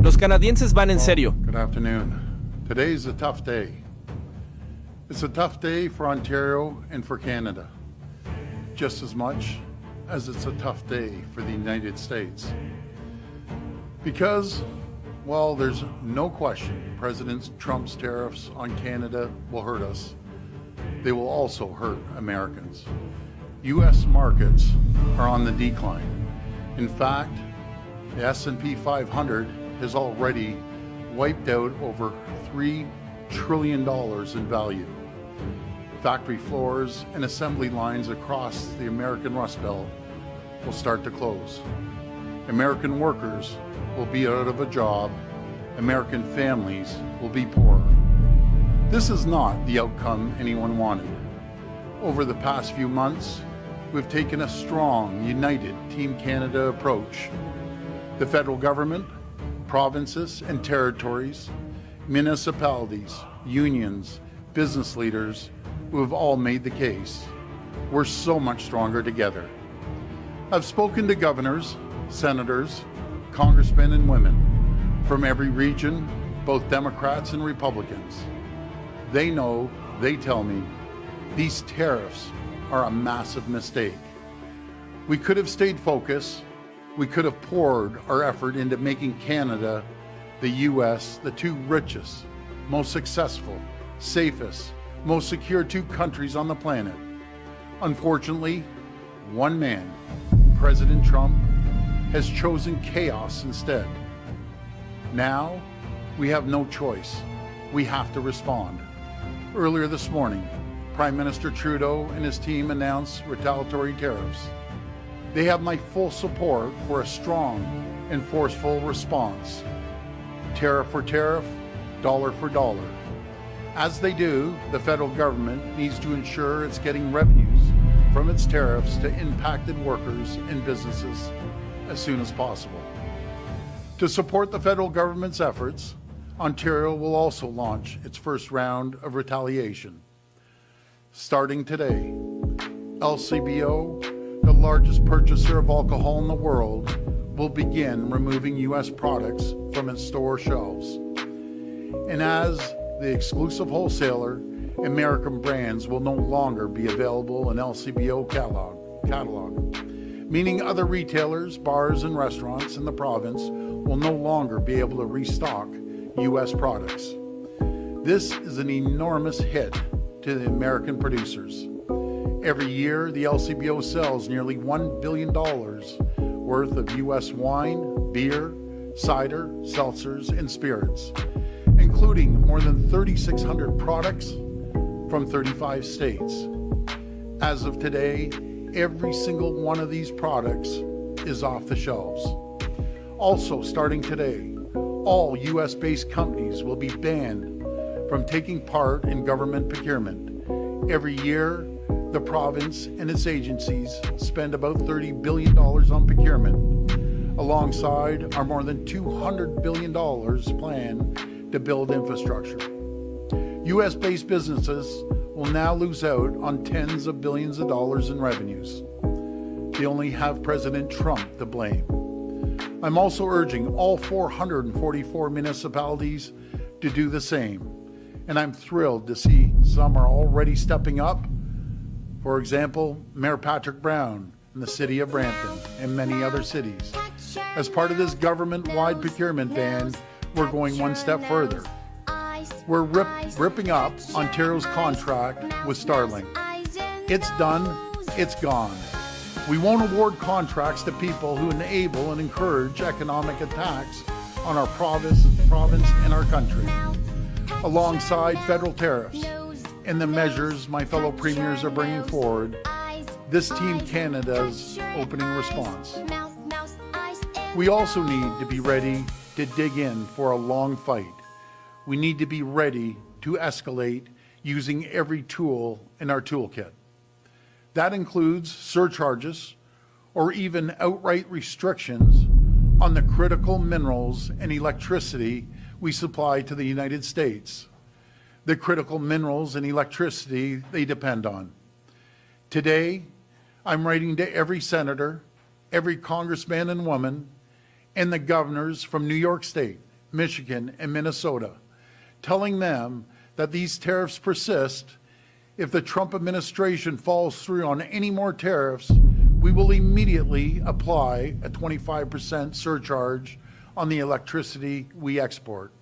Los canadienses van en serio. Good afternoon. Today's a tough day. It's a tough day for Ontario and for Canada, just as much as it's a tough day for the United States. Because, well, there's no question President Trump's tariffs on Canada will hurt us. They will also hurt Americans. U.S. markets are on the decline. In fact, the S&P 500 has already wiped out over $3 trillion in value. Factory floors and assembly lines across the American Rust Belt will start to close. American workers will be out of a job. American families will be poorer. This is not the outcome anyone wanted. Over the past few months, we've taken a strong, united Team Canada approach. The federal government, provinces and territories, municipalities, unions, business leaders who have all made the case. We're so much stronger together. I've spoken to governors, senators, congressmen and women from every region, both Democrats and Republicans. They know, they tell me, these tariffs are a massive mistake. We could have stayed focused. We could have poured our effort into making Canada, the U.S., the two richest, most successful, safest, most secure two countries on the planet. Unfortunately, one man, President Trump, has chosen chaos instead. Now, we have no choice. We have to respond. Earlier this morning, Prime Minister Trudeau and his team announced retaliatory tariffs. They have my full support for a strong and forceful response. Tariff for tariff, dollar for dollar. As they do, the federal government needs to ensure it's getting revenues from its tariffs to impacted workers and businesses as soon as possible. To support the federal government's efforts, Ontario will also launch its first round of retaliation. Starting today, LCBO, the largest purchaser of alcohol in the world, will begin removing U.S. products from its store shelves. And as the exclusive wholesaler, American brands will no longer be available in LCBO catalog, meaning other retailers, bars, and restaurants in the province will no longer be able to restock U.S. products. This is an enormous hit to the American producers. Every year, the LCBO sells nearly $1 billion worth of U.S. wine, beer, cider, seltzers, and spirits, including more than 3,600 products from 35 states. As of today, every single one of these products is off the shelves. Also, starting today, all U.S.-based companies will be banned from taking part in government procurement. Every year, the province and its agencies spend about $30 billion on procurement, alongside our more than $200 billion plan to build infrastructure. U.S.-based businesses will now lose out on tens of billions of dollars in revenues. They only have President Trump to blame. I'm also urging all 444 municipalities to do the same, and I'm thrilled to see some are already stepping up. For example, Mayor Patrick Brown in the city of Brampton and many other cities. As part of this government-wide procurement ban, we're going one step further. We're ripping up Ontario's contract with Starlink. It's done, it's gone. We won't award contracts to people who enable and encourage economic attacks on our province and our country. Alongside federal tariffs and the measures my fellow premiers are bringing forward, this Team Canada's opening response. We also need to be ready to dig in for a long fight. We need to be ready to escalate using every tool in our toolkit. That includes surcharges or even outright restrictions on the critical minerals and electricity we supply to the United States. The critical minerals and electricity they depend on. Today, I'm writing to every senator, every congressman and woman, and the governors from New York State, Michigan, and Minnesota, telling them that these tariffs persist. If the Trump administration falls through on any more tariffs, we will immediately apply a 25% surcharge on the electricity we export.